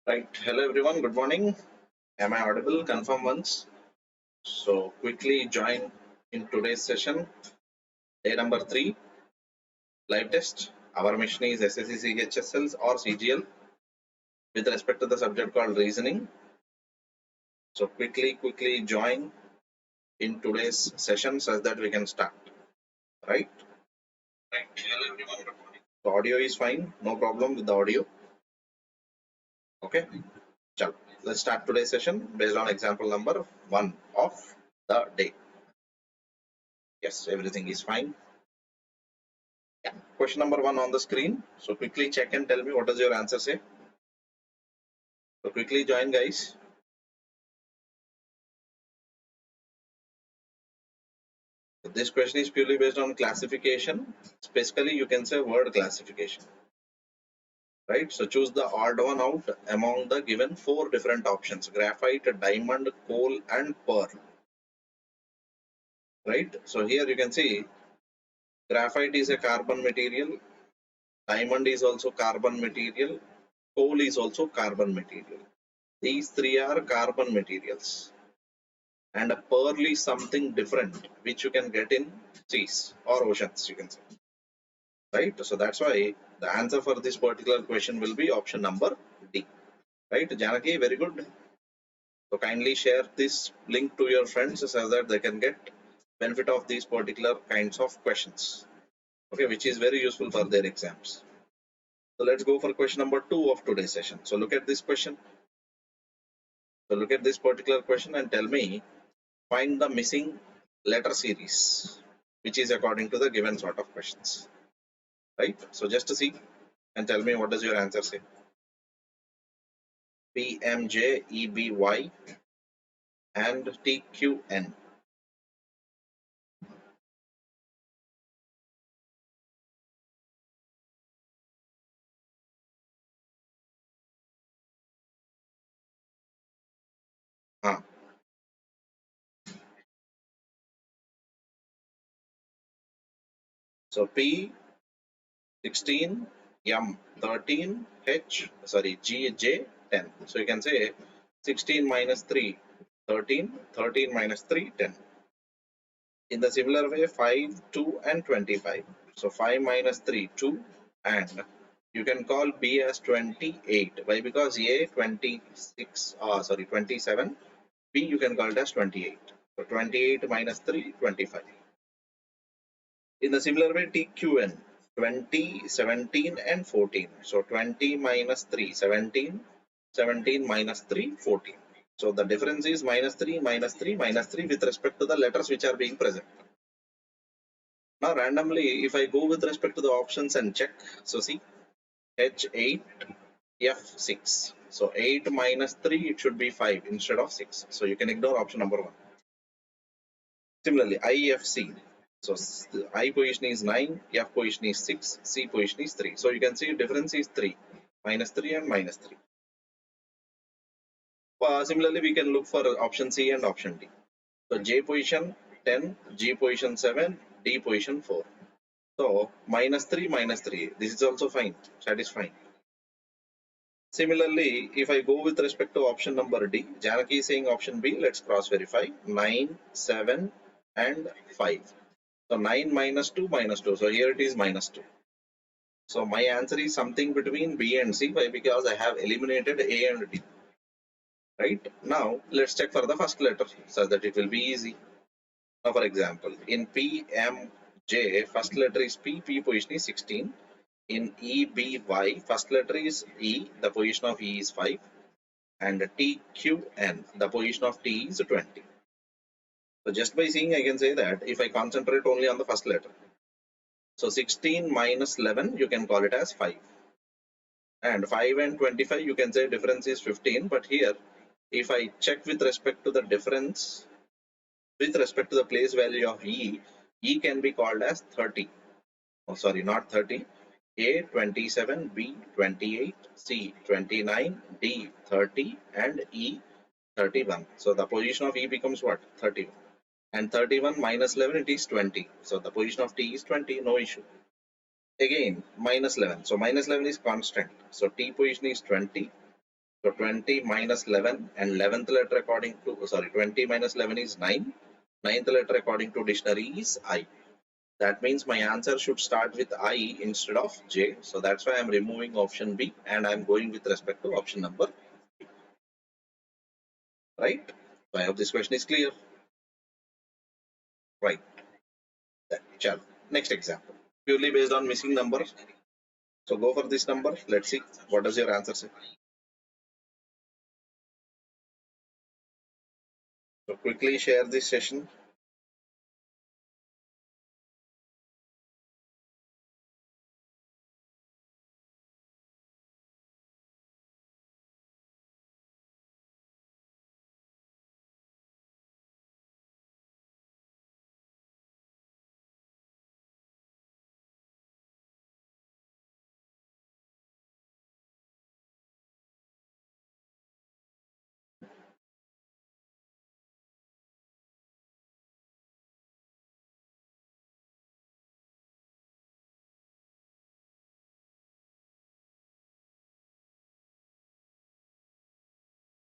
Right. Hello everyone. Good morning. Am I audible? Confirm once. So quickly join in today's session. Day number 3, live test. Our mission is SSC CHSL or CGL with respect to the subject called reasoning. So quickly join in today's session so that we can start. Right. Right. Hello everyone. Good morning. The audio is fine. No problem with the audio. Okay. Chalo. Let's start today's session based on example number 1 of the day. Yes, everything is fine. Yeah. Question number 1 on the screen. So quickly check and tell me what does your answer say. So quickly join, guys. So this question is purely based on classification. Specifically, you can say word classification. Right. So choose the odd one out among the given 4 different options: graphite, diamond, coal, and pearl. Right. So here you can see graphite is a carbon material. Diamond is also carbon material. Coal is also carbon material. These 3 are carbon materials. And a pearl is something different which you can get in seas or oceans, you can say. Right. So that's why the answer for this particular question will be option number D. Right. Janaki, very good. So kindly share this link to your friends so that they can get benefit of these particular kinds of questions. Okay, which is very useful for their exams. So let's go for question number 2 of today's session. So look at this question. So look at this particular question and tell me, find the missing letter series, which is according to the given sort of questions. Right. So just to see and tell me what does your answer say. PMJEBY and TQN. So P 16, M 13, H G J 10. So you can say 16 minus 3 13, 13 minus 3 10. In the similar way 5, 2 and 25. So 5 minus 3 2 and you can call B as 28. Why? Because A 26 27, B you can call it as 28. So 28 minus 3 25. In the similar way TQN 20, 17 and 14. So 20 minus 3 17, 17 minus 3 14. So the difference is minus 3 minus 3 minus 3 with respect to the letters which are being present. Now randomly if I go with respect to the options and check, so see H8 F6. So 8 minus 3 it should be 5 instead of 6. So you can ignore option number 1. Similarly IFC. So I position is 9, F position is 6, C position is 3. So you can see difference is 3, minus 3 and minus 3. Similarly, we can look for option C and option D. So J position 10, G position 7, D position 4. So minus 3, minus 3. This is also fine, satisfying. Similarly, if I go with respect to option number D, Janaki is saying option B, let's cross verify. 9, 7 and 5. So 9 minus 2 minus 2. So here it is minus 2. So my answer is something between B and C. Why? Because I have eliminated A and D. Right. Now let's check for the first letter so that it will be easy. Now for example, in PMJ, first letter is P, P position is 16. In EBY, first letter is E, the position of E is 5. And TQN, the position of T is 20. So just by seeing, I can say that if I concentrate only on the first letter, so 16 minus 11, you can call it as 5. And 5 and 25, you can say difference is 15. But here, if I check with respect to the difference, with respect to the place value of E, E can be called as 30. Oh, sorry, not 30. A 27, B 28, C 29, D 30, and E 31. So the position of E becomes what? 31. And 31 minus 11, it is 20. So the position of T is 20, no issue. Again, minus 11. So minus 11 is constant. So T position is 20. So 20 minus 11 and 11th letter according to, sorry, 20 minus 11 is 9. 9th letter according to dictionary is I. That means my answer should start with I instead of J. So that's why I'm removing option B and I'm going with respect to option number B. Right? So I hope this question is clear. Right. Chalo. Next example. Purely based on missing number. So go for this number. Let's see what does your answer say. So quickly share this session.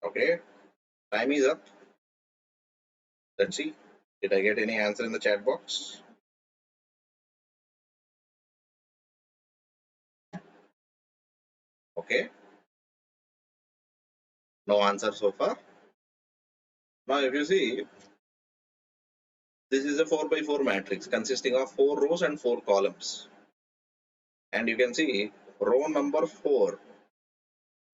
Okay. Time is up. Let's see. Did I get any answer in the chat box? Okay. No answer so far. Now if you see, this is a 4 by 4 matrix consisting of 4 rows and 4 columns. And you can see row number 4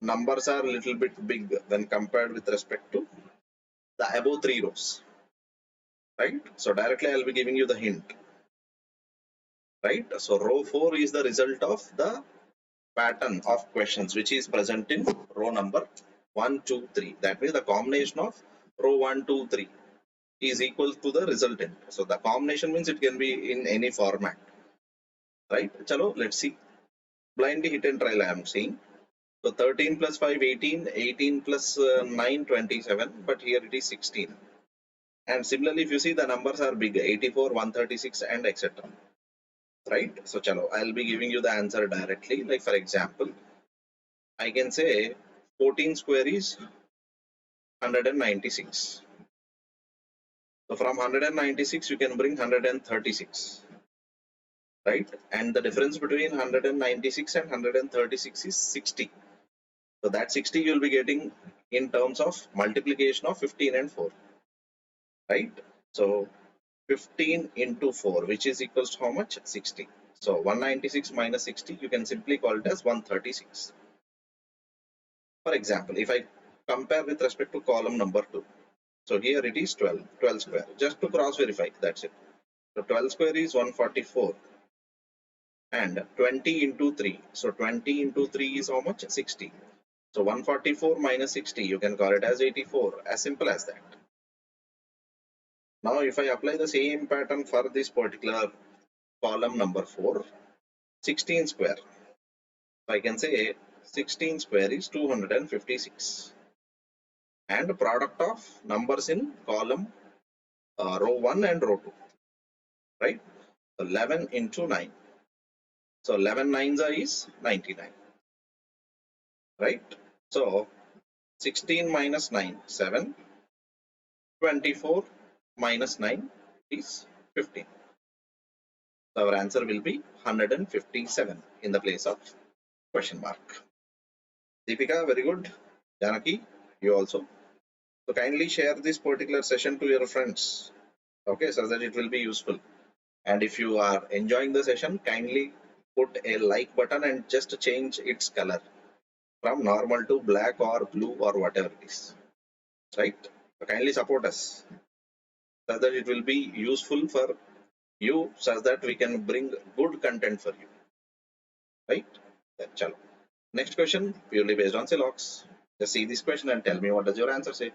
numbers are a little bit big when compared with respect to the above 3 rows. Right? So directly I'll be giving you the hint. Right? So row 4 is the result of the pattern of questions which is present in row number 1, 2, 3. That means the combination of row 1, 2, 3 is equal to the resultant. So the combination means it can be in any format. Right? Chalo, let's see. Blindly hit and trial I am saying. So 13 plus 5, 18, 18 plus 9, 27, but here it is 16. And similarly, if you see the numbers are big, 84, 136 and etc. Right? So chalo, I'll be giving you the answer directly. Like for example, I can say 14 square is 196. So from 196 you can bring 136. Right? And the difference between 196 and 136 is 60. So that 60 you'll be getting in terms of multiplication of 15 and 4. Right? So 15 into 4, which is equals to how much? 60. So 196 minus 60, you can simply call it as 136. For example, if I compare with respect to column number 2, so here it is 12, 12 square, just to cross verify, that's it. So 12 square is 144 and 20 into 3. So 20 into 3 is how much? 60. So 144 minus 60, you can call it as 84, as simple as that. Now if I apply the same pattern for this particular column number 4, 16 square. So I can say 16 square is 256. And the product of numbers in column row 1 and row 2. Right? So 11 into 9. So 11 nines is 99. Right? So 16 minus 9, 7. 24 minus 9 is 15. So our answer will be 157 in the place of question mark. Deepika, very good. Janaki, you also. So kindly share this particular session to your friends. Okay, so that it will be useful. And if you are enjoying the session, kindly put a like button and just change its color from normal to black or blue or whatever it is. Right? So kindly support us so that it will be useful for you so that we can bring good content for you. Right? Then chalo. Next question, purely based on Silox. Just see this question and tell me what does your answer say.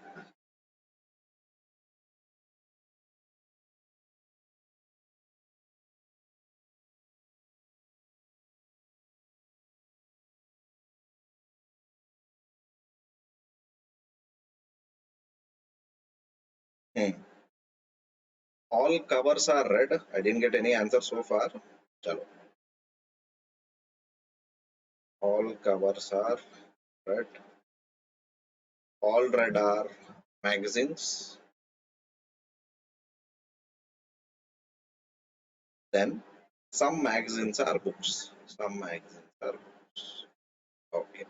All covers are red. I didn't get any answer so far. Chalo. All covers are red. all read are magazines, then some magazines are books. Some magazines are books. Okay.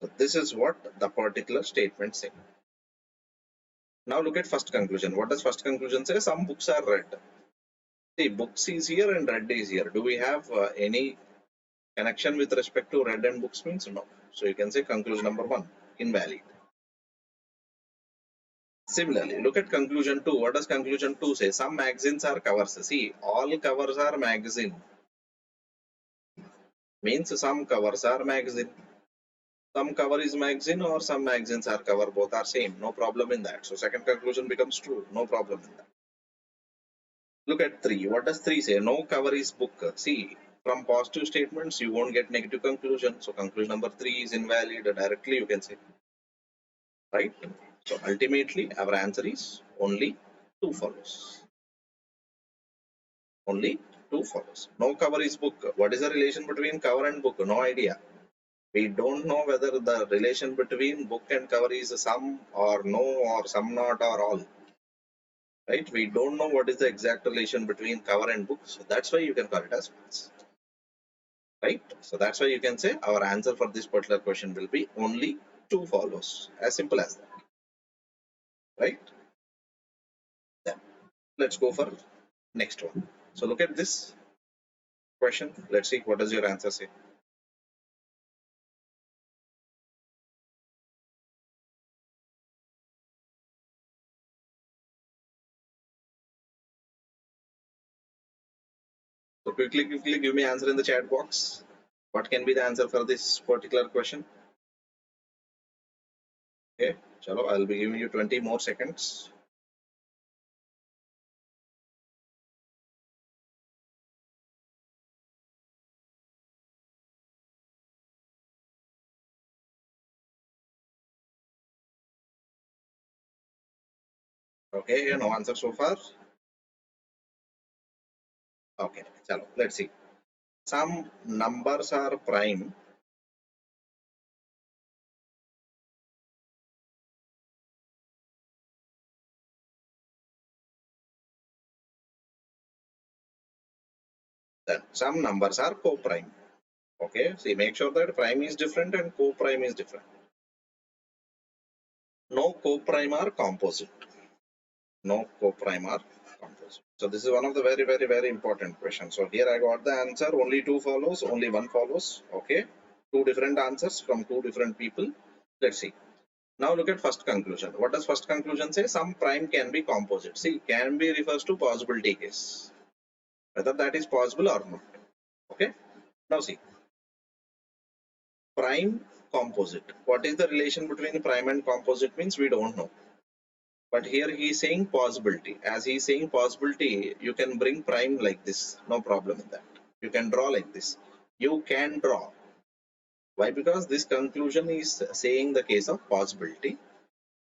So this is what the particular statement says. Now look at first conclusion. What does first conclusion say? Some books are read. See, books is here and read is here. Do we have any connection with respect to read and books? Means no. So you can say conclusion number 1, invalid. Similarly, look at conclusion 2. What does conclusion 2 say? Some magazines are covers. See, all covers are magazine. Means some covers are magazine. Some cover is magazine or some magazines are cover. Both are same. No problem in that. So second conclusion becomes true. No problem in that. Look at 3. What does 3 say? No cover is book. See, from positive statements, you won't get negative conclusion. So conclusion number 3 is invalid. Directly you can say. Right? So ultimately, our answer is only 2 follows. Only 2 follows. No cover is book. What is the relation between cover and book? No idea. We don't know whether the relation between book and cover is some or no or some not or all. Right? We don't know what is the exact relation between cover and book. So that's why you can call it as false. Right? So that's why you can say our answer for this particular question will be only 2 follows. As simple as that. Right? Then let's go for next one. So look at this question. Let's see what does your answer say. So quickly give me answer in the chat box. What can be the answer for this particular question? Okay, chalo, I'll be giving you 20 more seconds. Okay, no answer so far. Okay, chalo, let's see. Some numbers are prime. Then some numbers are co-prime. Okay, see, make sure that prime is different and co-prime is different. No co-prime are composite. No co-prime are composite. So this is one of the very important questions. So here I got the answer. Only 2 follows, only 1 follows. Okay, 2 different answers from 2 different people. Let's see. Now look at first conclusion. What does first conclusion say? Some prime can be composite. See, can be refers to possibility case. Whether that is possible or not. Okay. Now see. Prime composite. What is the relation between prime and composite means we don't know. But here he is saying possibility. As he is saying possibility, you can bring prime like this. No problem in that. You can draw like this. You can draw. Why? Because this conclusion is saying the case of possibility.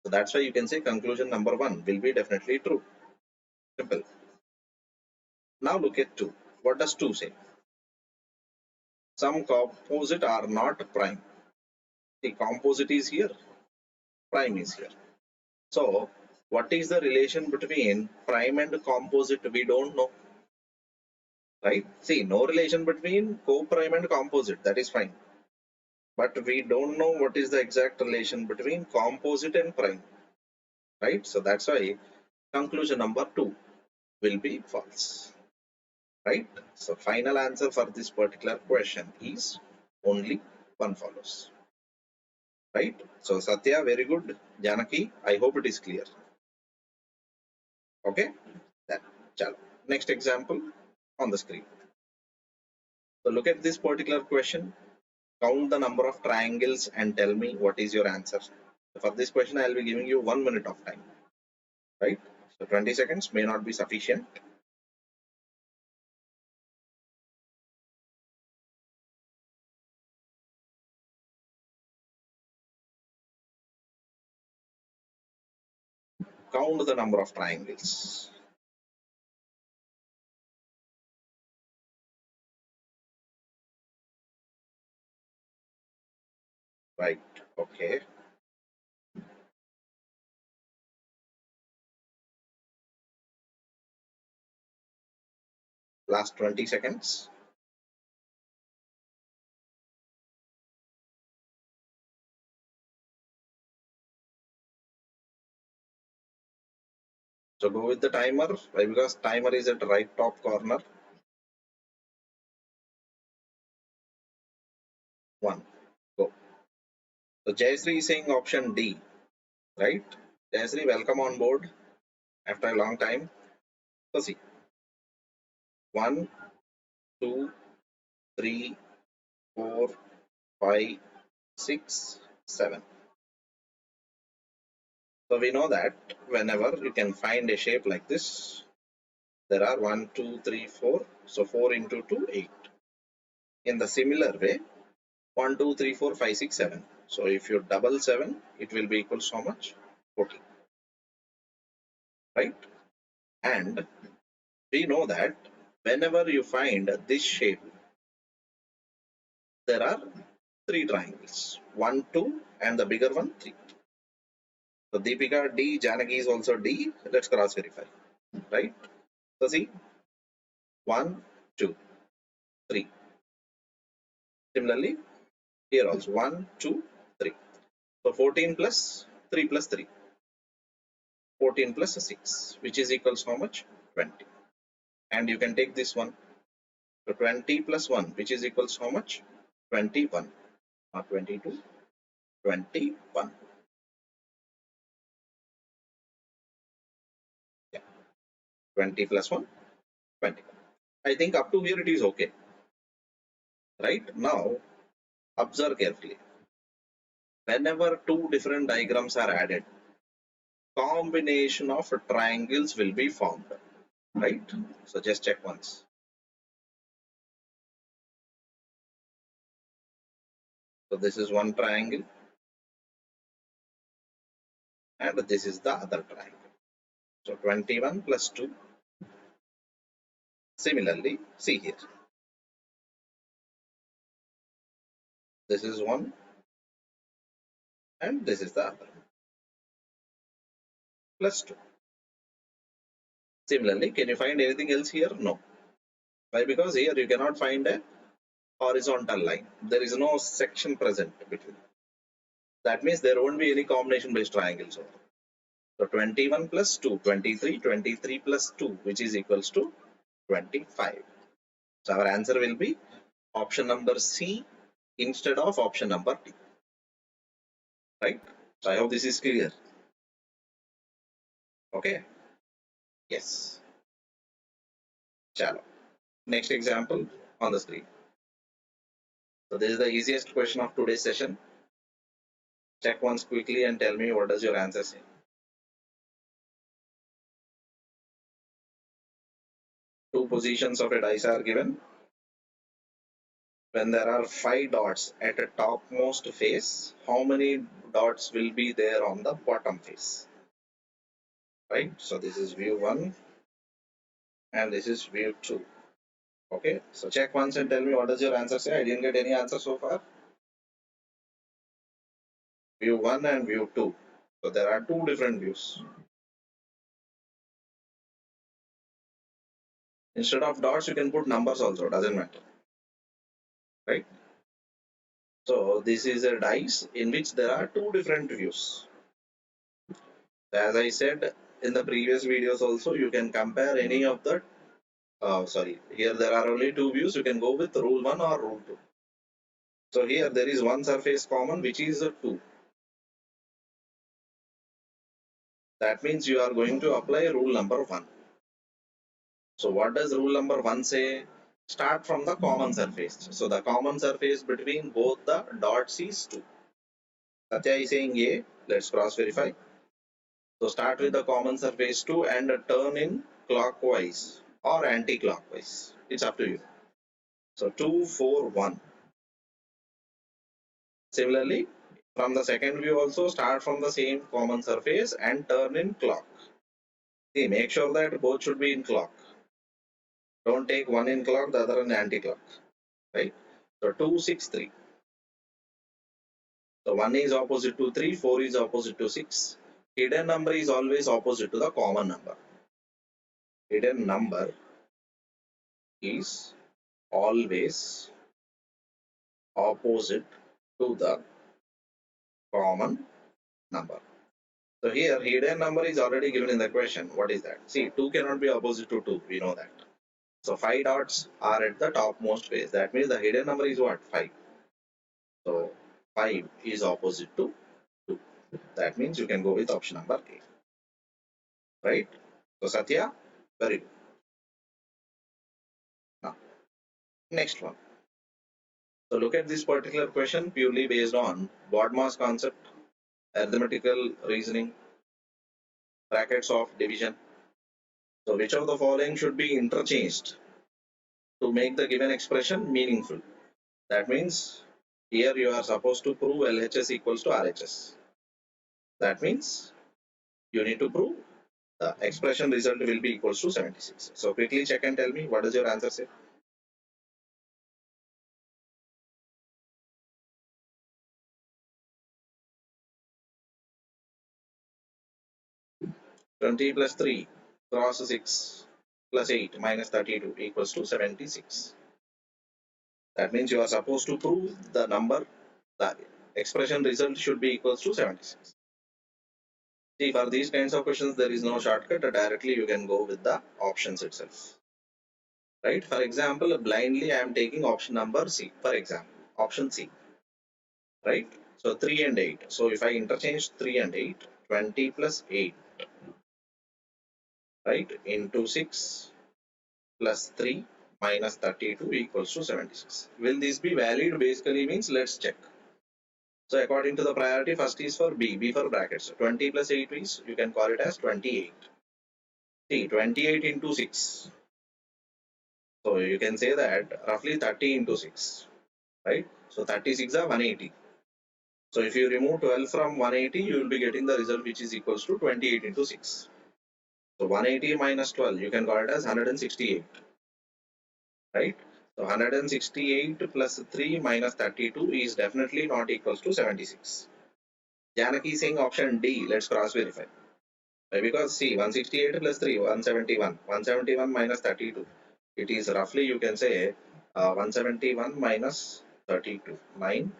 So that's why you can say conclusion number 1 will be definitely true. Simple. Now look at 2. What does 2 say? Some composite are not prime. The composite is here, prime is here. So what is the relation between prime and composite? We don't know. Right? See, no relation between co-prime and composite. That is fine. But we don't know what is the exact relation between composite and prime. Right? So that's why conclusion number 2 will be false. Right? So final answer for this particular question is only 1 follows. Right? So Satya, very good. Janaki, I hope it is clear. Okay? Then, chalo. Next example on the screen. So look at this particular question. Count the number of triangles and tell me what is your answer. So for this question, I will be giving you 1 minute of time. Right? So 20 seconds may not be sufficient. Count the number of triangles. Right. Okay. Last 20 seconds. So go with the timer. Why? Because timer is at the right top corner. 1. Go. So Jayashree is saying option D, right? Jayashree, welcome on board after a long time. So see, 1, 2, 3, 4, 5, 6, 7. So we know that whenever you can find a shape like this, there are 1, 2, 3, 4. So 4 into 2, 8. In the similar way, 1, 2, 3, 4, 5, 6, 7. So if you double 7, it will be equal to how much? 14. Right? And we know that whenever you find this shape, there are 3 triangles. 1, 2, and the bigger one, 3. So Deepika D, Janaki is also D. Let's cross verify. Right? So see, 1, 2, 3. Similarly, here also 1, 2, 3. So 14 plus 3 plus 3. 14 plus 6, which is equals how much? 20. And you can take this one. So 20 plus 1, which is equals how much? 21. Not 22. 21. Yeah. 20 plus 1, 20. I think up to here it is okay. Right? Now, observe carefully. Whenever two different diagrams are added, combination of triangles will be formed. Right? So just check once. So this is one triangle and this is the other triangle. So 21 plus 2. Similarly, see here. This is one and this is the other. Plus 2. Similarly, can you find anything else here? No. Why? Because here you cannot find a horizontal line. There is no section present between. That means there won't be any combination based triangles over. So 21 plus 2, 23, 23 plus 2, which is equals to 25. So our answer will be option number C instead of option number D. Right? So I hope this is clear. Okay. Yes. Chalo. Next example on the screen. So this is the easiest question of today's session. Check once quickly and tell me what does your answer say. Two positions of a dice are given. When there are 5 dots at a topmost face, how many dots will be there on the bottom face? Right? So this is view 1 and this is view 2. Okay, so check once and tell me what does your answer say. I didn't get any answer so far. View 1 and view 2. So there are two different views. Instead of dots, you can put numbers also, doesn't matter. Right? So this is a dice in which there are two different views. As I said in the previous videos also, you can compare any of the here there are only two views. You can go with rule 1 or rule 2. So here there is one surface common, which is a 2. That means you are going to apply rule number 1. So what does rule number 1 say? Start from the common surface. So the common surface between both the dots is 2. Satya is saying A. Let's cross verify. So start with the common surface 2 and turn in clockwise or anti-clockwise. It's up to you. So 2, 4, 1. Similarly, from the second view also start from the same common surface and turn in clock. See, make sure that both should be in clock. Don't take one in clock, the other in anti-clock. Right? So 2, 6, 3. So 1 is opposite to 3, 4 is opposite to 6. Hidden number is always opposite to the common number. Hidden number is always opposite to the common number. So here hidden number is already given in the question. What is that? See, 2 cannot be opposite to 2. We know that. So 5 dots are at the topmost place. That means the hidden number is what? 5. So 5 is opposite to 2. That means you can go with option number A. Right? So Satya, very good. Now, next one. So look at this particular question purely based on BODMAS concept, arithmetical reasoning, brackets of division. So which of the following should be interchanged to make the given expression meaningful? That means here you are supposed to prove LHS equals to RHS. That means you need to prove the expression result will be equals to 76. So quickly check and tell me what does your answer say? 20 plus 3 cross 6 plus 8 minus 32 equals to 76. That means you are supposed to prove the number, the expression result should be equals to 76. See, for these kinds of questions, there is no shortcut. Directly you can go with the options itself. Right? For example, blindly I am taking option number C. For example, option C. Right? So 3 and 8. So if I interchange 3 and 8, 20 plus 8, right, into 6 plus 3 minus 32 equals to 76. Will this be valid? Basically means let's check. So according to the priority, first is for B, B for brackets. 20 plus 8 is, you can call it as 28. See, 28 into 6. So you can say that roughly 30 into 6, right? So 36 are 180. So if you remove 12 from 180, you will be getting the result which is equals to 28 into 6. So 180 minus 12, you can call it as 168, right? So 168 plus 3 minus 32 is definitely not equals to 76. Janaki is saying option D. Let's cross verify. Because see, 168 plus 3, 171. 171 minus 32. It is roughly, you can say, 171 minus 32. 9,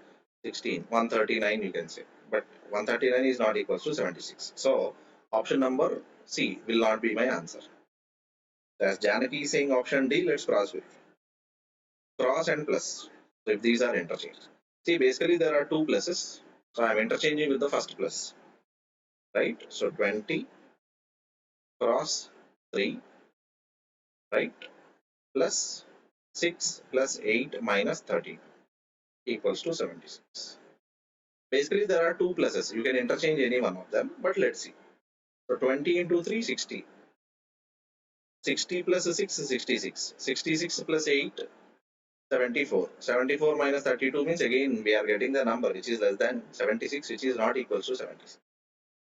16. 139 you can say. But 139 is not equals to 76. So, option number C will not be my answer. As Janaki is saying option D, let's cross verify. Cross and plus. So, if these are interchanged. See, basically there are two pluses. So, I am interchanging with the first plus. Right? So, 20 cross 3, right, plus 6 plus 8 minus 30 equals to 76. Basically there are two pluses, you can interchange any one of them, but let's see. So 20 into 3, 60. 60 plus 6, 66. 66 plus 8, 74. 74 minus 32 means again we are getting the number which is less than 76, which is not equals to 76.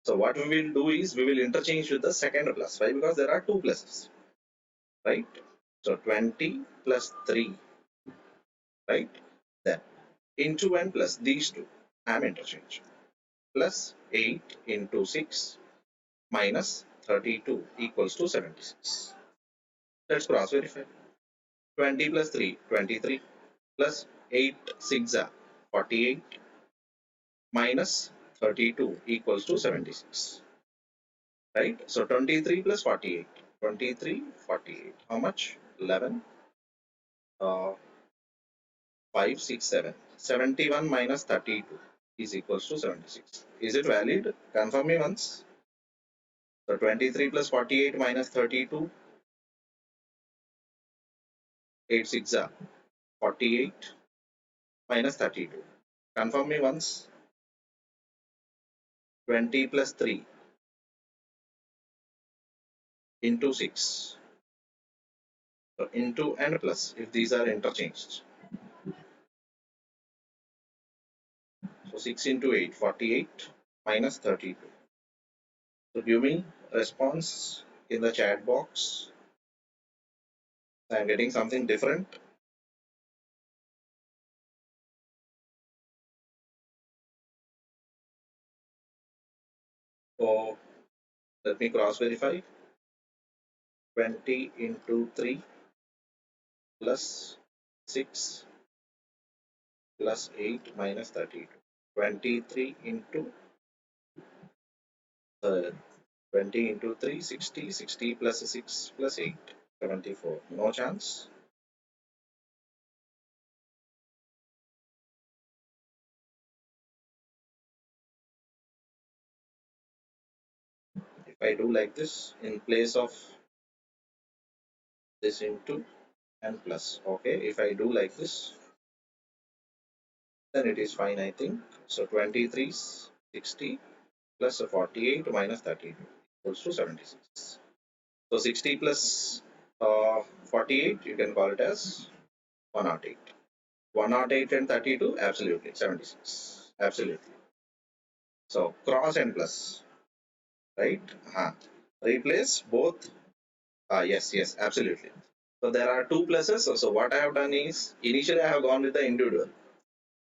So what we will do is we will interchange with the second plus. Why? Because there are two pluses, right? So 20 plus 3, right? Then into and plus these two, I am interchanging. Plus 8 into 6 minus 32 equals to 76. Let's cross verify. 20 plus 3, 23, plus 8 6 are 48 minus 32 equals to 76. Right? So 23 plus 48. 23, 48. How much? 11, 5, 6, 7. 71 minus 32 is equals to 76. Is it valid? Confirm me once. So 23 plus 48 minus 32, 8 6 are 48 minus 32. Confirm me once. 20 plus 3 into 6. So into and plus if these are interchanged. So 6 into 8, 48 minus 32. So give me response in the chat box. I am getting something different. So let me cross verify. 20 into 3 plus 6 plus 8 minus 32. 23 into 20 into 3, 60. 60 plus 6 plus 8, 74. No chance. If I do like this, in place of this into and plus. Okay, if I do like this, then it is fine, I think. So 23 is 60 plus 48 minus 32 equals to 76. So 60 plus 48, you can call it as 108. 108 and 32, absolutely 76. Absolutely. So cross and plus, right? Replace both. Yes, yes, absolutely. So there are two pluses. So what I have done is initially I have gone with the individual.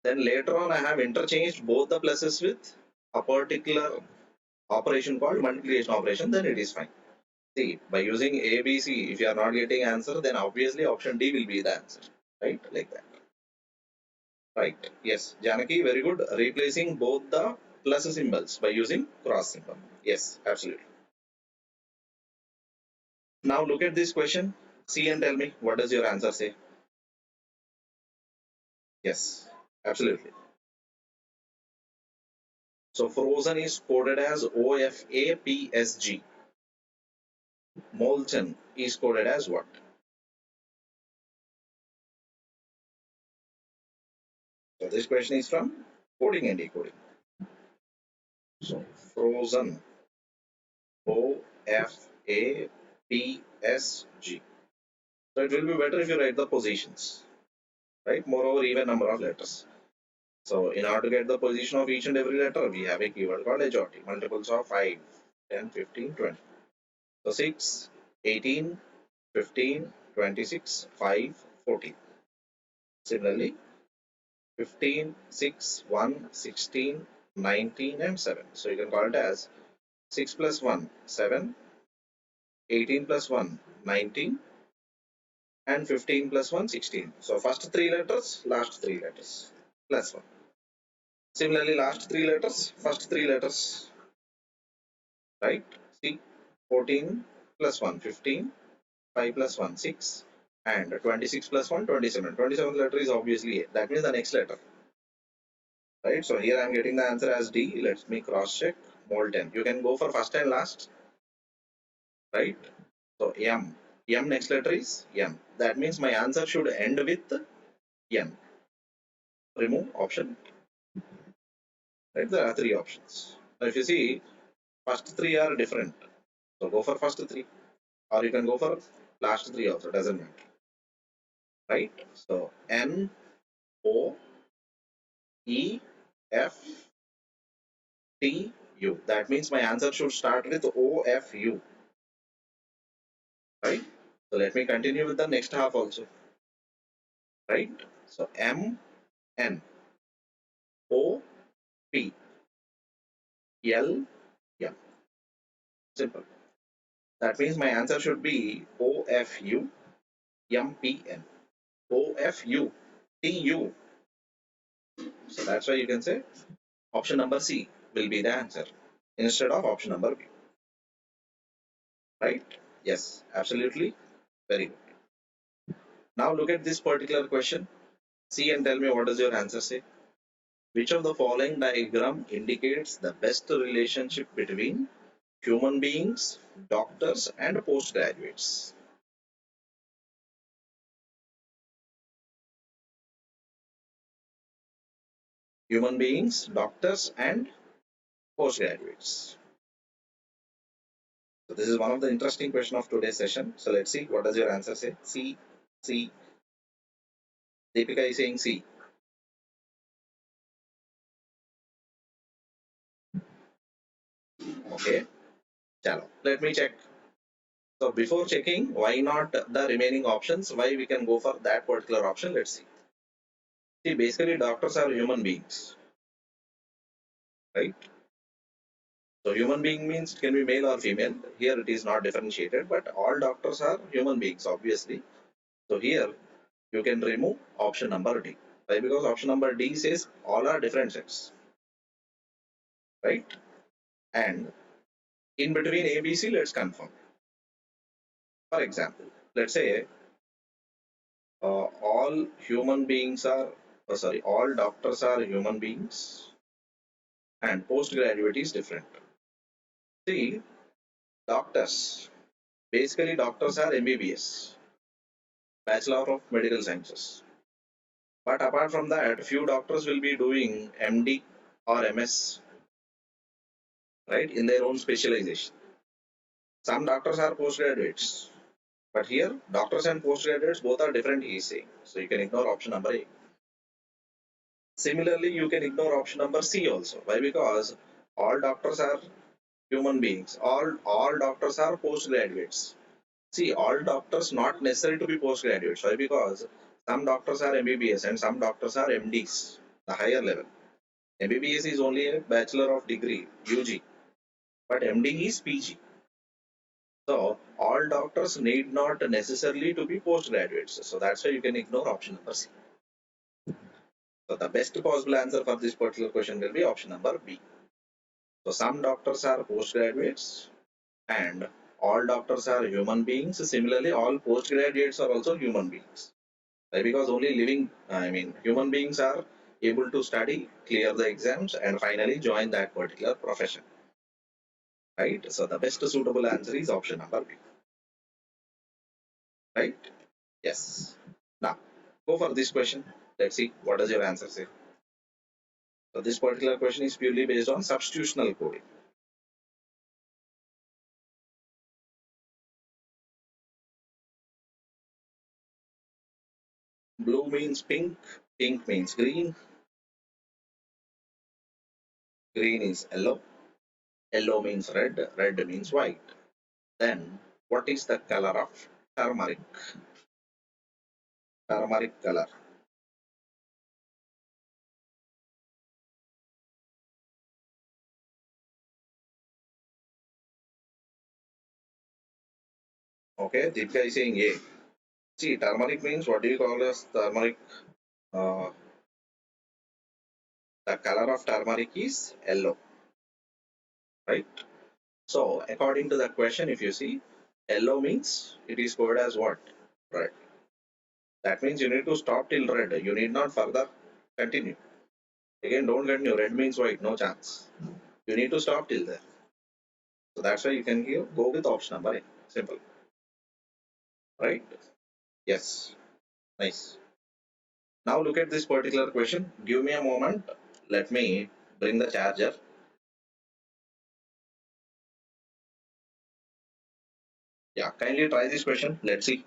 Then later on I have interchanged both the pluses with a particular operation called multiplication operation. Then it is fine. See, by using A, B, C, if you are not getting answer, then obviously option D will be the answer, right? Like that. Right. Yes, Janaki, very good. Replacing both the plus symbols by using cross symbol. Yes, absolutely. Now look at this question. See and tell me what does your answer say? Yes, absolutely. So frozen is coded as OFAPSG. Molten is coded as what? So this question is from coding and decoding. So frozen OFAPSG. So it will be better if you write the positions, right? Moreover, even number of letters. So in order to get the position of each and every letter, we have a keyword called HOT, multiples of 5, 10, 15, 20. So 6, 18, 15, 26, 5, 14. Similarly, 15, 6, 1, 16, 19, and 7. So you can call it as 6 plus 1, 7, 18 plus 1, 19, and 15 plus 1, 16. So first three letters, last three letters, plus 1. Similarly, last three letters, first three letters, right? See, 14 plus 1, 15, 5 plus 1, 6, and 26 plus 1, 27. 27th letter is obviously A. That means the next letter, right? So here I am getting the answer as D. Let me cross check. Molten. You can go for first and last, right? So M. M next letter is M. That means my answer should end with M. Remove option. Right? There are three options. Now if you see, first three are different. So go for first three, or you can go for last three also. Doesn't matter, right? So N O E F T U. That means my answer should start with O F U, right? So let me continue with the next half also, right? So M N O P L M. Simple. That means my answer should be O F U M P N. O F U T U. So that's why you can say option number C will be the answer instead of option number B. Right? Yes, absolutely. Very good. Now look at this particular question. See and tell me what does your answer say. Which of the following diagram indicates the best relationship between human beings, doctors, and postgraduates? Human beings, doctors, and postgraduates. So this is one of the interesting question of today's session. So let's see what does your answer say. C, C. Deepika is saying C. Okay. Chalo. Let me check. So before checking, why not the remaining options? Why we can go for that particular option? Let's see. See, basically doctors are human beings, right? So human being means it can be male or female. Here it is not differentiated, but all doctors are human beings, obviously. So here you can remove option number D. Why? Because option number D says all are different sets, right? And in between A, B, C, let's confirm. For example, let's say all human beings are, all doctors are human beings and postgraduate is different. See, doctors, basically doctors are MBBS, Bachelor of Medical Sciences. But apart from that, few doctors will be doing MD or MS, right, in their own specialization. Some doctors are postgraduates, but here doctors and postgraduates both are different, he is saying. So you can ignore option number A. Similarly, you can ignore option number C also. Why? Because all doctors are human beings. All doctors are postgraduates. See, all doctors not necessary to be postgraduates. Why? Because some doctors are MBBS and some doctors are MDs, the higher level. MBBS is only a bachelor of degree, UG, but MD is PG. So all doctors need not necessarily to be postgraduates. So that's why you can ignore option number C. So the best possible answer for this particular question will be option number B. So some doctors are postgraduates and all doctors are human beings. Similarly, all postgraduates are also human beings. Right? Because only human beings are able to study, clear the exams, and finally join that particular profession. Right? So the best suitable answer is option number B. Right? Yes. Now, go for this question. Let's see what does your answer say. So this particular question is purely based on substitutional coding. Blue means pink, pink means green, green is yellow, yellow means red, red means white. Then what is the color of turmeric? Turmeric color. Okay, Deepika is saying A. See, turmeric means what do you call as turmeric? Uh, the color of turmeric is yellow, right? So, according to the question, if you see, yellow means it is coded as what? Red. That means you need to stop till red. You need not further continue. Again, don't get new. Red means white, no chance. You need to stop till there. So that's why you can here go with option number A. Simple, right? Yes, nice. Now look at this particular question. Give me a moment. Let me bring the charger. Yeah, kindly try this question. Let's see.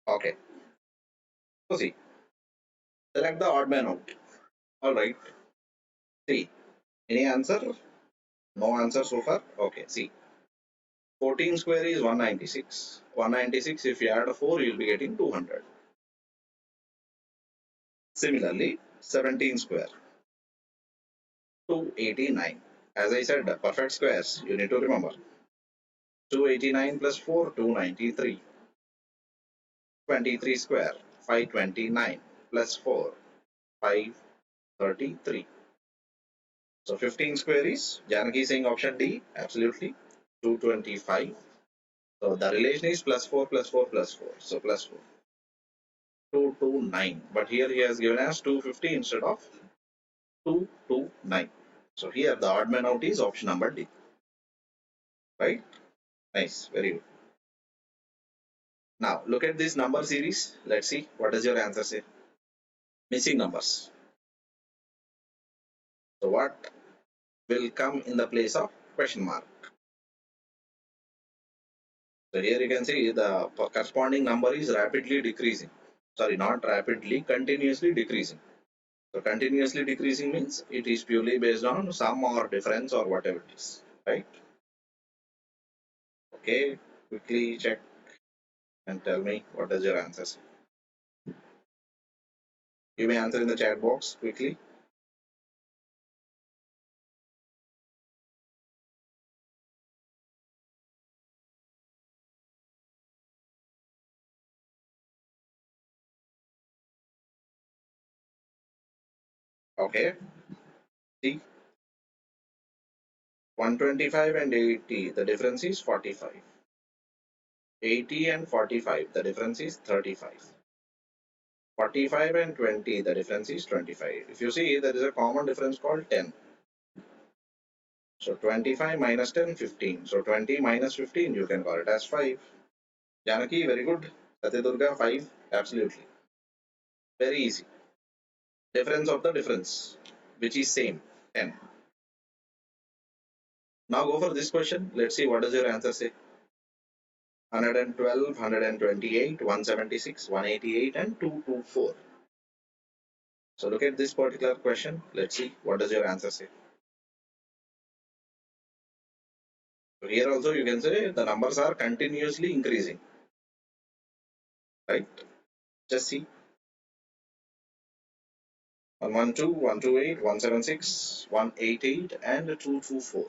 Okay. So see, select the odd man out. All right. See, any answer? No answer so far. Okay. See, 14 square is 196. 196. If you add a 4, you'll be getting 200. Similarly, 17 square, 289. As I said, perfect squares. You need to remember. 289 plus 4, 293. 23 square, 529 plus 4, 533. So 15 square is, Janaki is saying option D, absolutely, 225. So the relation is plus 4 plus 4 plus 4. So plus 4, 229. But here he has given us 250 instead of 229. So here the odd man out is option number D. right? Nice, very good. Now look at this number series. Let's see what does your answer say. Missing numbers. So what will come in the place of question mark? So here you can see the corresponding number is rapidly decreasing. Sorry, not rapidly, continuously decreasing. So continuously decreasing means it is purely based on sum or difference or whatever it is, right? Okay, quickly check and tell me what does your answer say. You may answer in the chat box quickly. Okay, see 125 and 80, the difference is 45. 80 and 45, the difference is 35. 45 and 20, the difference is 25. If you see, there is a common difference called 10. So 25 minus 10, 15. So 20 minus 15, you can call it as 5. Janaki, very good. Satyadurga, 5. Absolutely. Very easy. Difference of the difference, which is same, 10. Now go for this question. Let's see what does your answer say. 112, 128, 176, 188 and 224. So look at this particular question. Let's see what does your answer say. So here also you can say the numbers are continuously increasing, right? Just see 112, 128, 176, 188 and 224.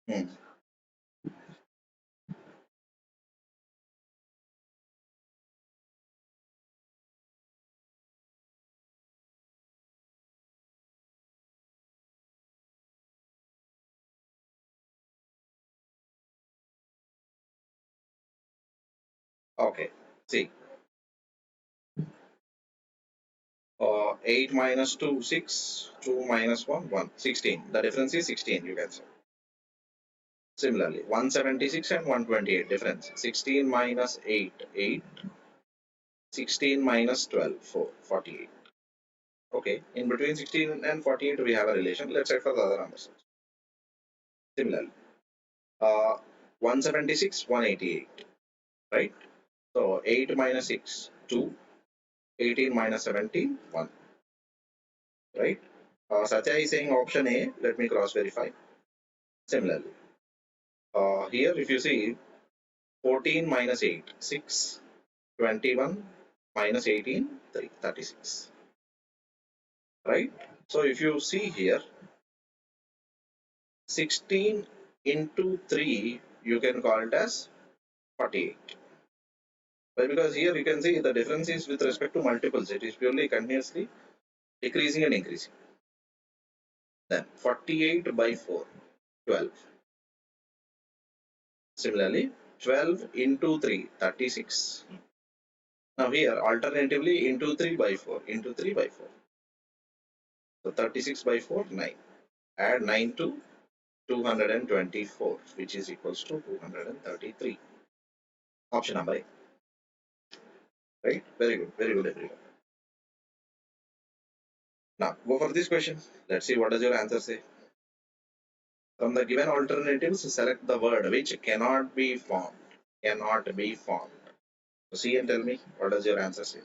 Hmm. Okay, see 8 minus 2, 6, 2 minus 1, 1, 16. The difference is 16, you can say. Similarly, 176 and 128 difference. 16 minus 8, 8. 16 minus 12, 4, 48. Okay, in between 16 and 48 we have a relation. Let's check for the other numbers. Similarly, 176, 188, right? So 8 minus 6, 2. 18 minus 17, 1, right? Satya is saying option A. Let me cross verify. Similarly, here if you see 14 minus 8, 6, 21 minus 18, 3, 36, right? So if you see here 16 into 3, you can call it as 48. Why? Because here you can see the difference is with respect to multiples. It is purely continuously decreasing and increasing. Then 48 by 4, 12. Similarly, 12 into 3, 36. Now here alternatively into 3 by 4, into 3 by 4. So 36 by 4, 9. Add 9 to 224, which is equals to 233. Option number A. Right? Very good everyone. Now go for this question. Let's see what does your answer say. From the given alternatives, select the word which cannot be formed. Cannot be formed. So see and tell me what does your answer say.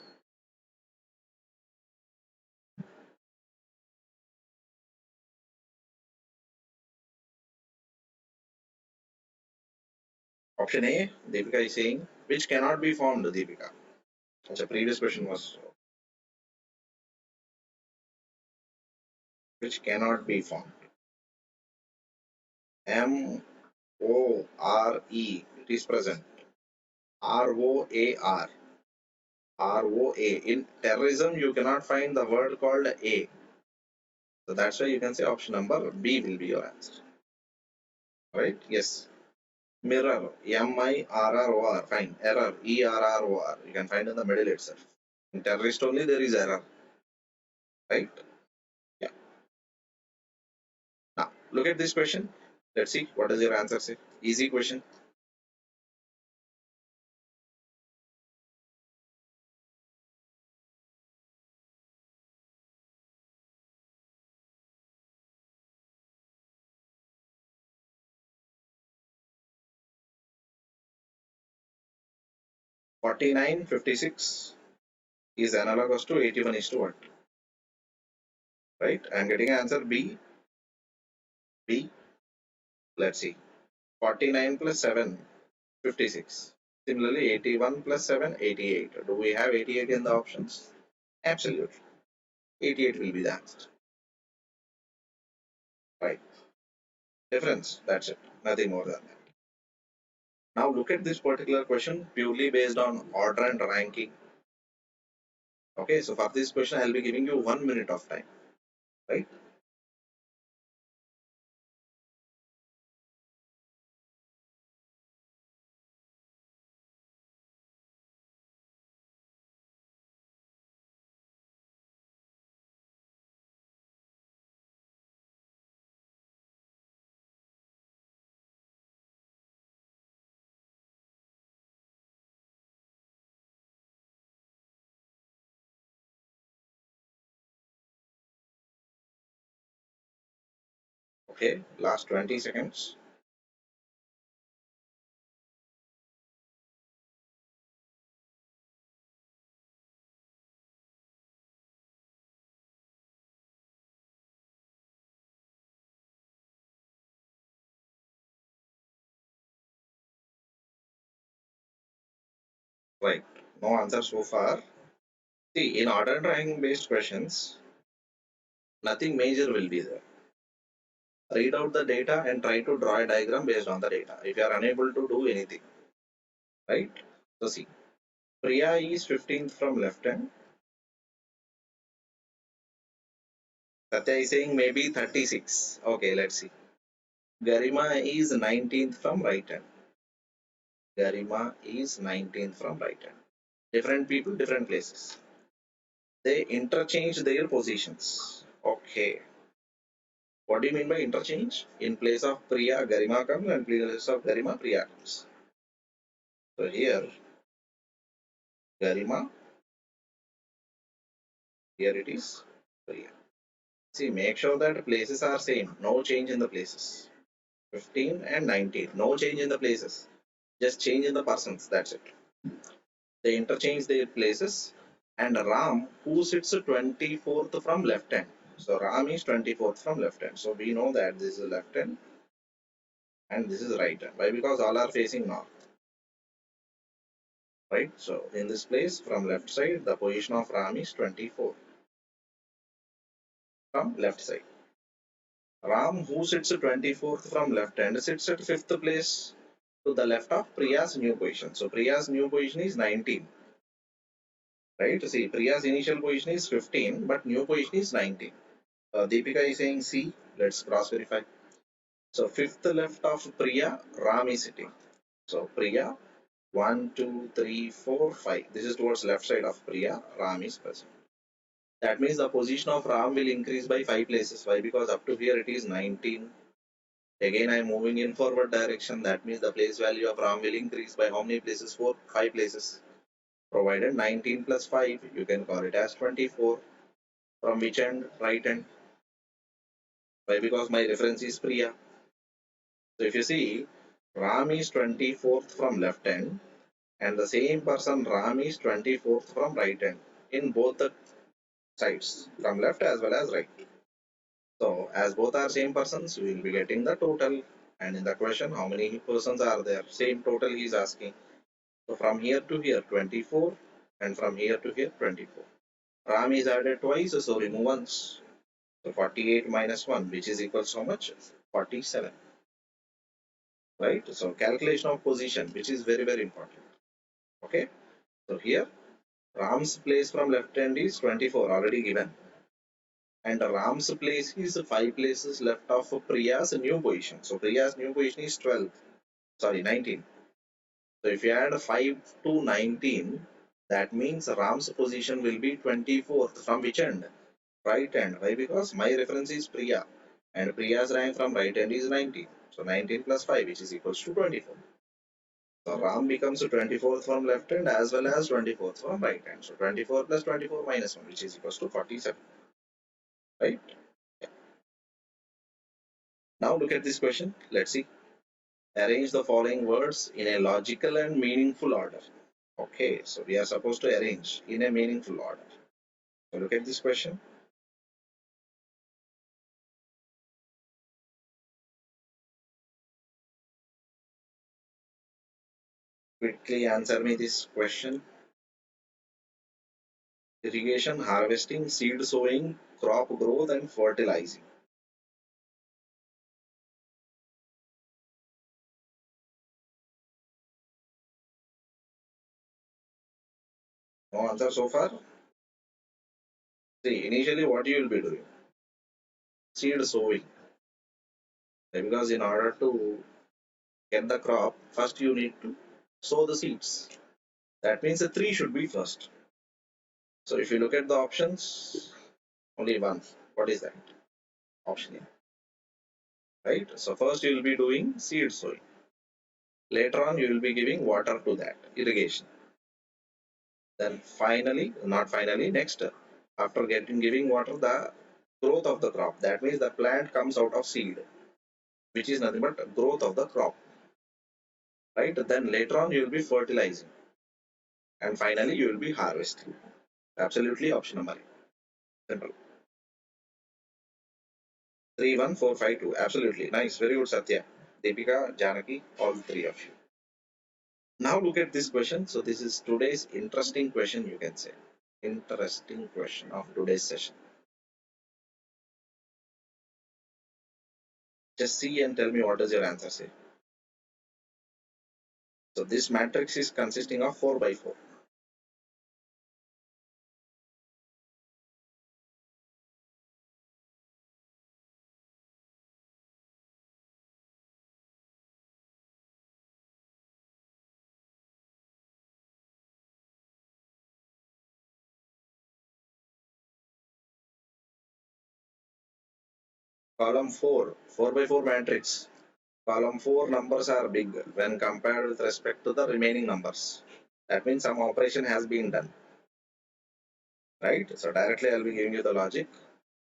Option A, Deepika is saying, which cannot be formed, Deepika. The previous question was which cannot be formed. M-O-R-E, it is present. R-O-A-R. R-O-A. In terrorism, you cannot find the word called A. So that's why you can say option number B will be your answer. Right? Yes. Mirror. M-I-R-R-O-R. Fine. Error. E-R-R-O-R. You can find in the middle itself. In terrorist only there is error. Right? Yeah. Now, look at this question. Let's see what does your answer say. Easy question. Forty-nine 56 is analogous to 81 is to what? Right? I'm getting answer B. B. Let's see. 49 plus 7, 56. Similarly, 81 plus 7, 88. Do we have 88 in the options? Absolutely. 88 will be the answer. Right. Difference. That's it. Nothing more than that. Now look at this particular question purely based on order and ranking. Okay, so for this question, I'll be giving you 1 minute of time. Right? Okay, last 20 seconds. Right. No answer so far. See, in order and ranking based questions, nothing major will be there. Read out the data and try to draw a diagram based on the data if you are unable to do anything, right? So see, Priya is 15th from left hand. Satya is saying maybe 36. Okay, let's see. Garima is 19th from right hand. Garima is 19th from right hand. Different people, different places. They interchange their positions. Okay. What do you mean by interchange? In place of Priya, Garima comes, and in place of Garima, Priya comes. So here, Garima, here it is Priya. See, make sure that places are same. No change in the places. 15 and 19. No change in the places. Just change in the persons. That's it. They interchange their places. And Ram, who sits 24th from left hand. So Ram is 24th from left hand. So we know that this is left hand and this is right hand. Why? Because all are facing north. Right? So in this place, from left side, the position of Ram is 24 from left side. Ram, who sits 24th from left hand, sits at 5th place to the left of Priya's new position. So Priya's new position is 19. Right? See, Priya's initial position is 15, but new position is 19. Deepika is saying C. Let's cross verify. So 5th left of Priya, Ram is sitting. So Priya, 1, 2, 3, 4, 5. This is towards left side of Priya, Ram is present. That means the position of Ram will increase by 5 places. Why? Because up to here it is 19. Again, I am moving in forward direction. That means the place value of Ram will increase by how many places? 4, 5 places. Provided 19 plus 5, you can call it as 24. From which end? Right end. Why? Because my reference is Priya. So if you see, Ram is 24th from left end, and the same person Ram is 24th from right end in both the sides, from left as well as right. So as both are same persons, we will be getting the total. And in the question, how many persons are there? Same total he is asking. So from here to here 24, and from here to here 24. Ram is added twice, so remove once. So 48 minus 1, which is equals to how much? 47. Right? So calculation of position, which is very, very important. Okay. So here Ram's place from left hand is 24, already given. And Ram's place is 5 places left of Priya's new position. So Priya's new position is 12. Sorry, 19. So if you add 5 to 19, that means Ram's position will be 24th. From which end? Right hand. Why? Because my reference is Priya. and Priya's rank from right hand is 19. So 19 plus 5, which is equals to 24. So Ram becomes 24th from left hand as well as 24th from right hand. So 24 plus 24 minus 1, which is equals to 47. Right? Yeah. Now look at this question. Let's see. Arrange the following words in a logical and meaningful order. Okay, so we are supposed to arrange in a meaningful order. So look at this question. Quickly answer me this question. Irrigation, harvesting, seed sowing, crop growth, and fertilizing. No answer so far? See, initially what you will be doing? Seed sowing. Because in order to get the crop, first you need to sow the seeds. That means the tree should be first. So if you look at the options, only one. What is that? Option A. Right? So first you will be doing seed sowing. Later on you will be giving water to that, irrigation. Then finally, not finally, next after giving water, the growth of the crop. That means the plant comes out of seed, which is nothing but growth of the crop. Right? Then later on you will be fertilizing. And finally you will be harvesting. Absolutely option number A. Simple. 31452. Absolutely. Nice. Very good, Satya. Deepika, Janaki, all three of you. Now look at this question. So this is today's interesting question, you can say. Interesting question of today's session. Just see and tell me what does your answer say. So this matrix is consisting of 4 by 4. Column 4, 4 by 4 matrix. Column 4 numbers are big when compared with respect to the remaining numbers. That means some operation has been done. Right? So directly I'll be giving you the logic.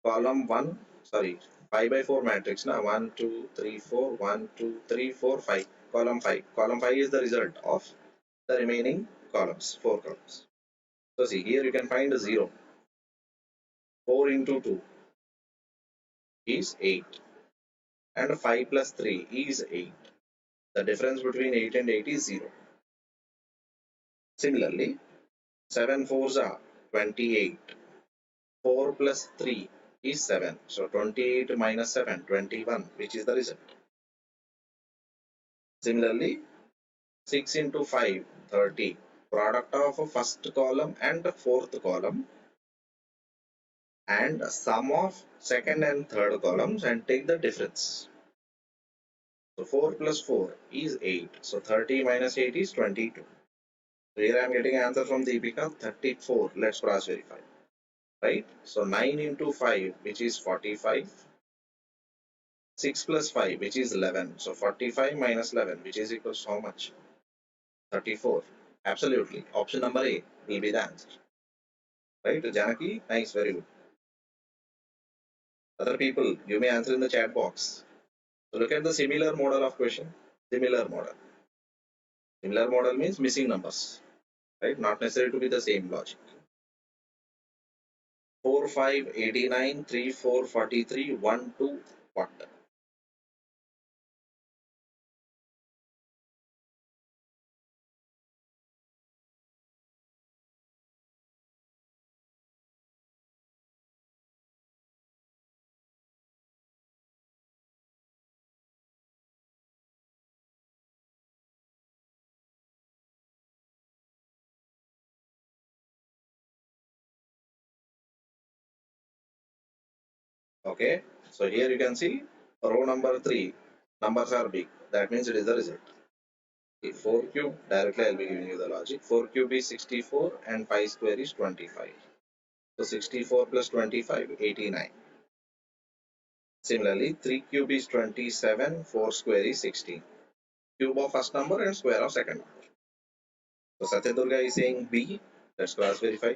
Column 1, sorry, 5 by 4 matrix. Now 1, 2, 3, 4, 1, 2, 3, 4, 5. Column 5. Column 5 is the result of the remaining columns, 4 columns. So see, here you can find a 0. 4 into 2 is 8. And 5 plus 3 is 8. The difference between 8 and 8 is 0. Similarly, 7 fours are 28. 4 plus 3 is 7. So 28 minus 7, 21, which is the result. Similarly, 6 into 5, 30. Product of first column and fourth column and sum of second and third columns and take the difference. So 4 plus 4 is 8. So 30 minus 8 is 22. So here I am getting an answer from Deepika, 34. Let's cross verify. Right? So 9 into 5, which is 45. 6 plus 5, which is 11. So 45 minus 11, which is equals to how much? 34. Absolutely. Option number A will be the answer. Right? Janaki, nice, very good. Other people, you may answer in the chat box. So look at the similar model of question. Similar model. Similar model means missing numbers. Right? Not necessary to be the same logic. 4, 5, 89, 3, 4, 43, 1, 2, what? Okay. So here you can see row number 3. Numbers are big. That means it is the result. 4 cube, directly I'll be giving you the logic. 4 cube is 64 and 5 square is 25. So 64 plus 25, 89. Similarly, 3 cube is 27, 4 square is 16. Cube of first number and square of second number. So Satyadurga is saying B. Let's cross verify.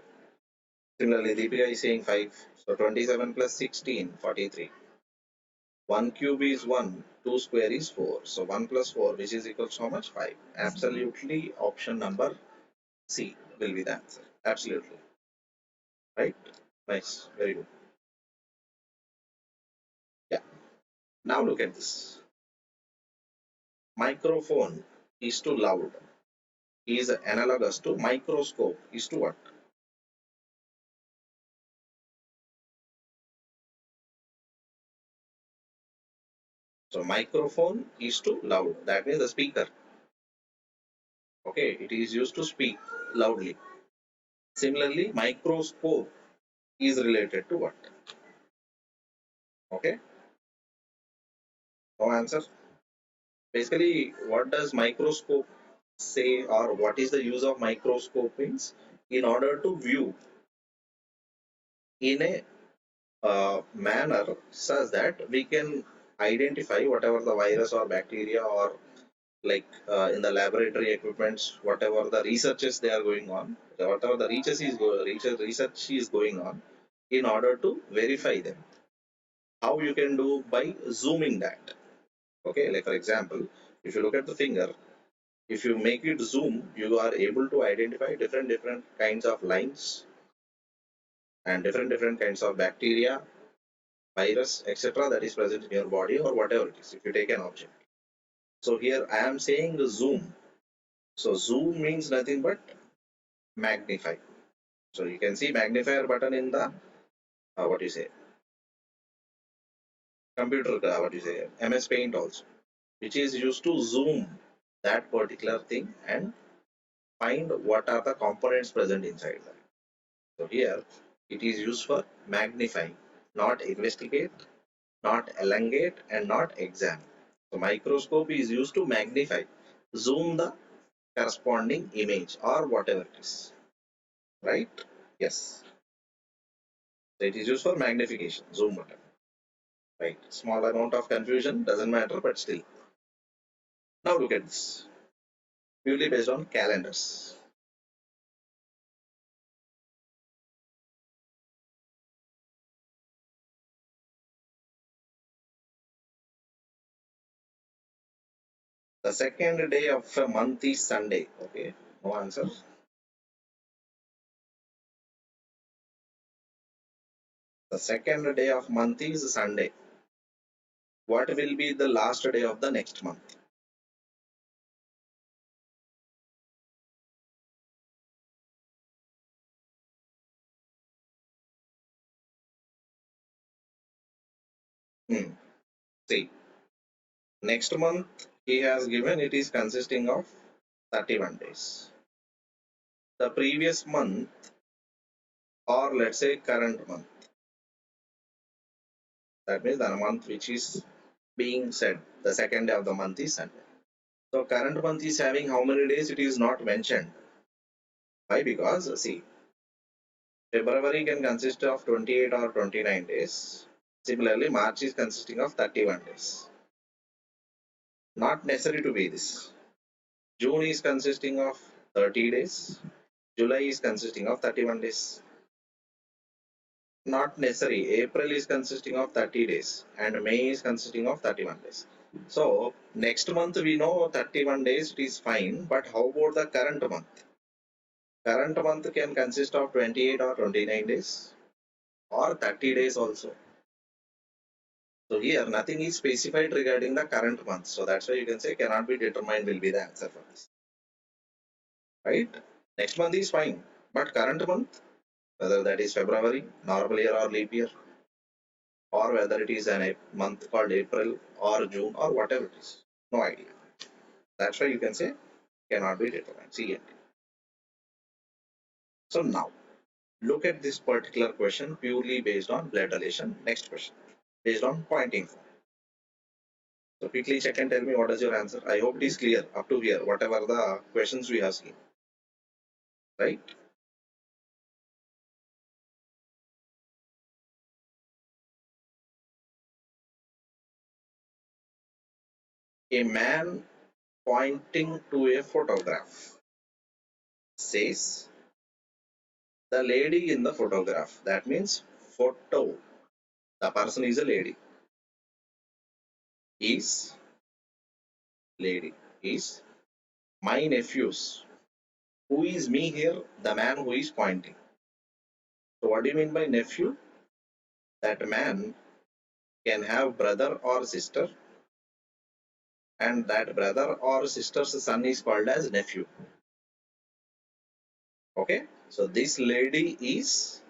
Similarly, Deepika is saying 5. So 27 plus 16, 43. 1 cube is 1, 2 square is 4. So 1 plus 4, which is equal to how much? 5. Absolutely, option number C will be the answer. Absolutely. Right? Nice. Very good. Yeah. Now look at this. Microphone is to loud is analogous to microscope is to what? So microphone is to loud. That means the speaker. Okay, it is used to speak loudly. Similarly, microscope is related to what? Okay, no answer. Basically, what does microscope say, or what is the use of microscope means? In order to view in a manner such that we can identify whatever the virus or bacteria or like in the laboratory equipments, whatever the researches they are going on, whatever the research is going on, in order to verify them. How you can do? By zooming that. Okay, like for example, if you look at the finger, if you make it zoom, you are able to identify different kinds of lines and different kinds of bacteria, virus, etc. that is present in your body or whatever it is. If you take an object, so here I am saying zoom. So zoom means nothing but magnify. So you can see magnifier button in the what you say computer, what you say MS Paint also, which is used to zoom that particular thing and find what are the components present inside that. So here it is used for magnifying, not investigate, not elongate, and not examine. So microscope is used to magnify, zoom the corresponding image or whatever it is. Right? Yes. So it is used for magnification, zoom button. Right? Small amount of confusion, doesn't matter, but still. Now look at this. Purely based on calendars. The second day of a month is Sunday. Okay, no answer. The second day of month is Sunday. What will be the last day of the next month? See, next month he has given it is consisting of 31 days. The previous month, or let's say current month, that means the month which is being said, the second day of the month is Sunday. So current month is having how many days? It is not mentioned. Why? Because see, February can consist of 28 or 29 days. Similarly, March is consisting of 31 days. Not necessary to be this. June is consisting of 30 days. July is consisting of 31 days. Not necessary. April is consisting of 30 days and May is consisting of 31 days. So next month we know 31 days, it is fine, but how about the current month? Current month can consist of 28 or 29 days or 30 days also. So here nothing is specified regarding the current month. So that's why you can say cannot be determined will be the answer for this. Right? Next month is fine, but current month, whether that is February, normal year or leap year, or whether it is a month called April or June or whatever it is, no idea. That's why you can say cannot be determined. See it. So now look at this particular question purely based on blood relation. Next question based on pointing form. So quickly check and tell me what is your answer. I hope it is clear up to here, whatever the questions we have seen. Right? A man pointing to a photograph says, the lady in the photograph, that means photo, the person is a lady, is lady, is my nephew's. Who is me here? The man who is pointing. So what do you mean by nephew? That man can have brother or sister, and that brother or sister's son is called as nephew. Okay, so this lady is,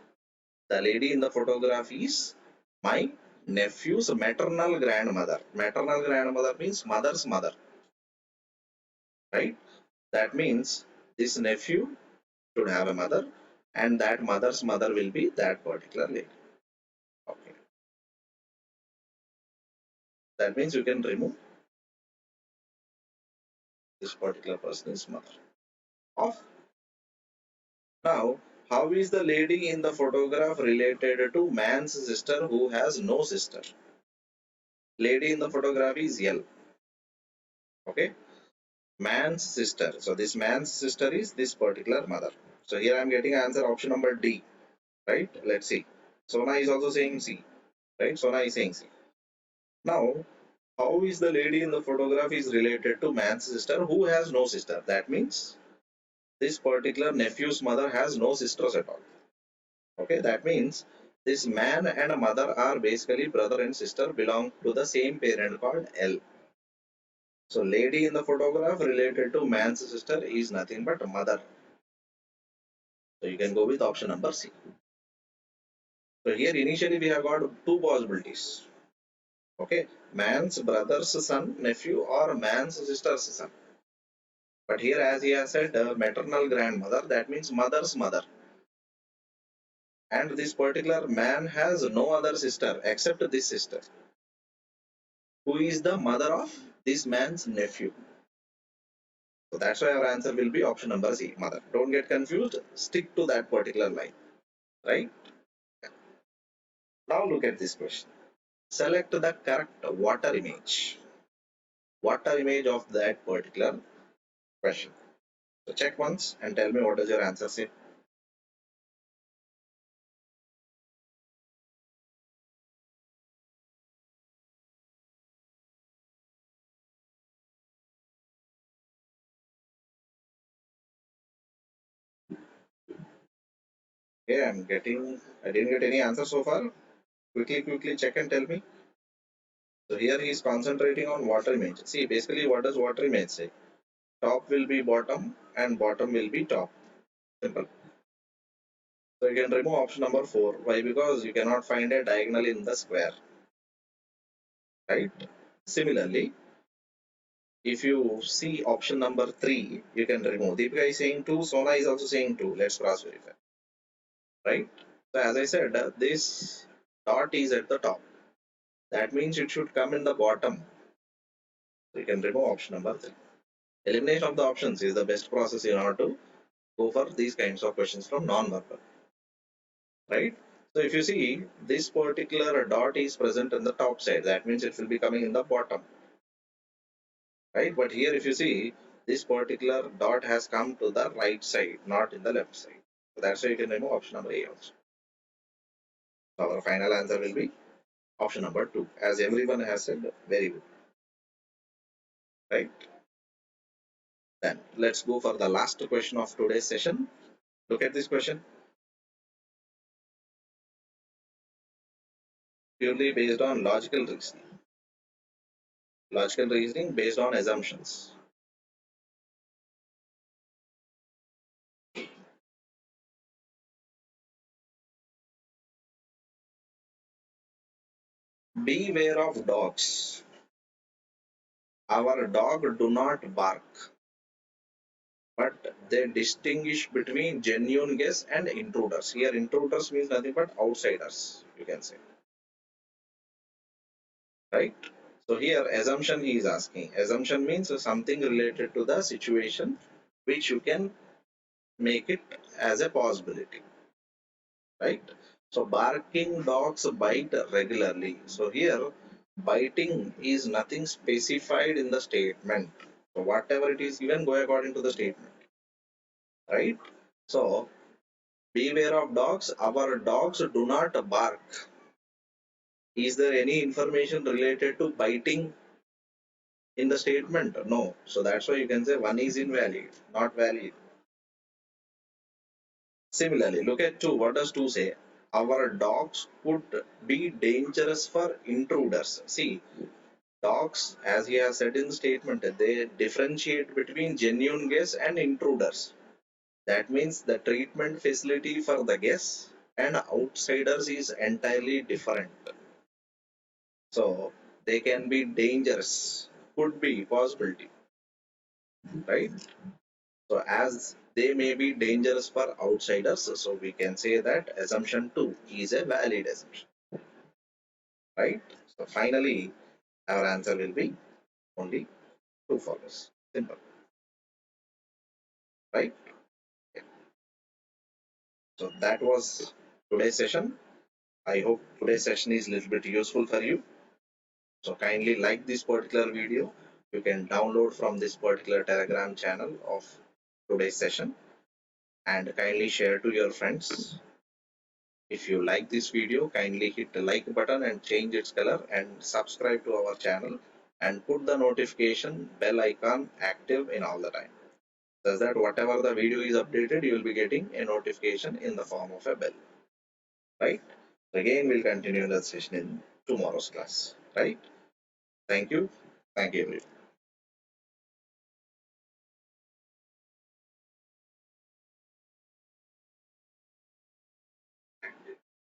the lady in the photograph is my nephew's maternal grandmother. Maternal grandmother means mother's mother, right? That means this nephew should have a mother, and that mother's mother will be that particular lady. Okay, that means you can remove this particular person's mother off. Now, how is the lady in the photograph related to man's sister who has no sister? Lady in the photograph is L. Okay, man's sister. So this man's sister is this particular mother. So here I am getting answer option number D. Right? Let's see. Sona is also saying C. Right? Sona is saying C. Now, how is the lady in the photograph is related to man's sister who has no sister? That means this particular nephew's mother has no sisters at all. Okay, that means this man and mother are basically brother and sister, belong to the same parent called L. So lady in the photograph related to man's sister is nothing but mother. So you can go with option number C. So here initially we have got two possibilities. Okay, man's brother's son, nephew, or man's sister's son. But here, as he has said, maternal grandmother, that means mother's mother. And this particular man has no other sister except this sister, who is the mother of this man's nephew. So that's why our answer will be option number C, mother. Don't get confused. Stick to that particular line, right? Now look at this question. Select the correct water image. Water image of that particular question. So check once and tell me what does your answer say. Okay, I didn't get any answer so far. Quickly check and tell me. So here he is concentrating on water image. See, basically what does water image say? Top will be bottom and bottom will be top. Simple. So you can remove option number 4. Why? Because you cannot find a diagonal in the square. Right? Similarly, if you see option number 3, you can remove. Deepika is saying 2, Sona is also saying 2. Let's cross verify. Right? So as I said, this dot is at the top. That means it should come in the bottom. So you can remove option number 3. Elimination of the options is the best process in order to go for these kinds of questions from non-verbal. Right? So if you see this particular dot is present on the top side, that means it will be coming in the bottom. Right? But here if you see this particular dot has come to the right side, not in the left side. So that's why you can remove option number A also. So our final answer will be option number 2, as everyone has said. Very good. Right? Then let's go for the last question of today's session. Look at this question. Purely based on logical reasoning. Logical reasoning based on assumptions. Beware of dogs. Our dog do not bark, but they distinguish between genuine guests and intruders. Here intruders means nothing but outsiders, you can say. Right? So here assumption he is asking. Assumption means something related to the situation which you can make it as a possibility. Right? So barking dogs bite regularly. So here biting is nothing specified in the statement. So whatever it is given, go according to the statement, right? So beware of dogs. Our dogs do not bark. Is there any information related to biting in the statement? No. So that's why you can say one is invalid, not valid. Similarly, look at 2. What does 2 say? Our dogs could be dangerous for intruders. See, dogs, as he has said in the statement, they differentiate between genuine guests and intruders. That means the treatment facility for the guests and outsiders is entirely different. So they can be dangerous, could be possibility, right? So as they may be dangerous for outsiders, so we can say that assumption 2 is a valid assumption, right? So finally, our answer will be only true for this. Simple, right? Yeah. So that was today's session. I hope today's session is a little bit useful for you. So kindly like this particular video. You can download from this particular Telegram channel of today's session and kindly share to your friends. If you like this video, kindly hit the like button and change its color and subscribe to our channel and put the notification bell icon active in all the time. Such that whatever the video is updated, you will be getting a notification in the form of a bell. Right? Again, we'll continue the session in tomorrow's class. Right? Thank you. Thank you, everyone.